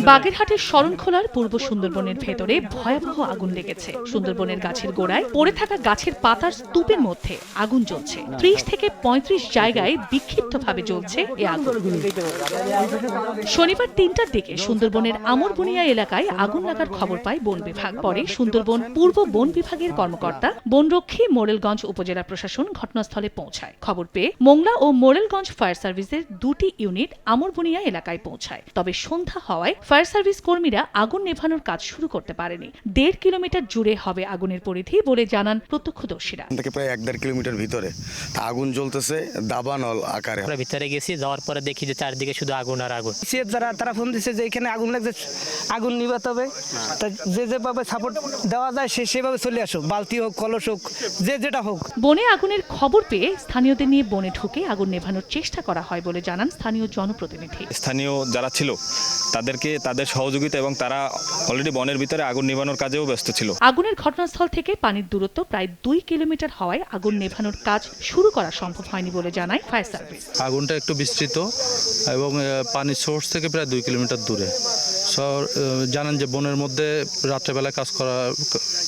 বাগেরহাটের শরণখোলার পূর্ব সুন্দরবনের ভেতরে ভয়াবহ আগুন লেগেছে। সুন্দরবনের গাছের গোড়ায় পড়ে থাকা গাছের পাতার স্তূপের মধ্যে আগুন জ্বলছে। ৩০ থেকে ৩৫ জায়গায় বিক্ষিপ্তভাবে জ্বলছে এ আগুন। শনিবার ৩টার দিকে সুন্দরবনের আমরবুনিয়া এলাকায় আগুন লাগার খবর পায় বন বিভাগ। পরে সুন্দরবন পূর্ব বন বিভাগের কর্মকর্তা, বনরক্ষী, মোরেলগঞ্জ উপজেলা প্রশাসন ঘটনাস্থলে পৌঁছায়। খবর পেয়ে মোংলা ও মোরেলগঞ্জ ফায়ার সার্ভিসের 2টি ইউনিট আমরবুনিয়া এলাকায় পৌঁছায়। তবে সন্ধ্যা হওয়ায় ফায়ার সার্ভিস কর্মীরা আগুন নেভানোর কাজ শুরু করতে পারেনি। 1.5 কিলোমিটার জুড়ে হবে আগুনের পরিধি বলে জানান প্রত্যক্ষদর্শীরা। প্রায় 1.5 কিলোমিটার ভিতরে আগুন জ্বলতেছে দাবানল আকারে। আমরা ভিতরে গেছি, যাওয়ার পরে দেখি যে চারদিকে শুধু আগুন আর আগুন। তারা ফোন দিচ্ছে যে এখানে আগুন লাগছে, আগুন নিভাতে হবে, যেভাবে সাপোর্ট দেওয়া যায় সেভাবে চলে আসুক, বালতি হোক, কলস হোক, যেটা হোক। বনে আগুনের খবর পেয়ে স্থানীয়দের নিয়ে বনে ঢুকে আগুন নেভানোর চেষ্টা করা হয় বলে জানান স্থানীয় জনপ্রতিনিধি। স্থানীয় যারা ছিল তাদেরকে তাদের সহযোগিতা এবং তারা অলরেডি বনের ভিতরে আগুন নেভানোর কাজেও ব্যস্ত ছিল। আগুনের ঘটনাস্থল থেকে পানির দূরত্ব প্রায় 2 কিলোমিটার হওয়ায় আগুন নেভানোর কাজ শুরু করা সম্ভব হয়নি বলে জানায় ফায়ার সার্ভিস। আগুনটা একটু বিস্তৃত এবং পানির সোর্স থেকে প্রায় 2 কিলোমিটার দূরে। জানেন যে বনের মধ্যে রাত্রেবেলা কাজ করা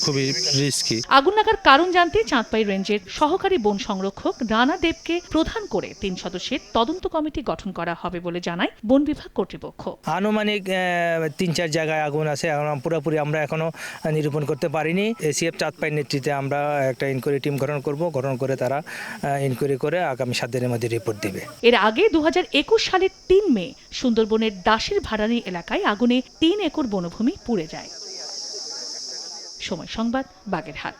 খুবই রিস্কি। আগুন লাগার কারণ জানতে চাঁদপাই রেঞ্জের সহকারী বন সংরক্ষক রানা দেবকে প্রধান করে 3 সদস্যের তদন্ত কমিটি গঠন করা হবে বলে জানায় বন বিভাগ কর্তৃপক্ষ। আনুমানিক 3-4 জায়গায় আগুন আছে, পুরোপুরি আমরা এখনো নিরূপণ করতে পারিনি। এসিএফ চাঁদপাই নেতৃত্বে আমরা একটা ইনকোয়ারি টিম গঠন করে তারা ইনকোয়ারি করে আগামী 7 দিনের মধ্যে রিপোর্ট দিবে। এর আগে 2021 সালের 3 মে সুন্দরবনের দাসের ভাড়ানি এলাকায় আগুনে 3 একর বনভূমি পুড়ে যায়। সময় সংবাদ, বাগেরহাট।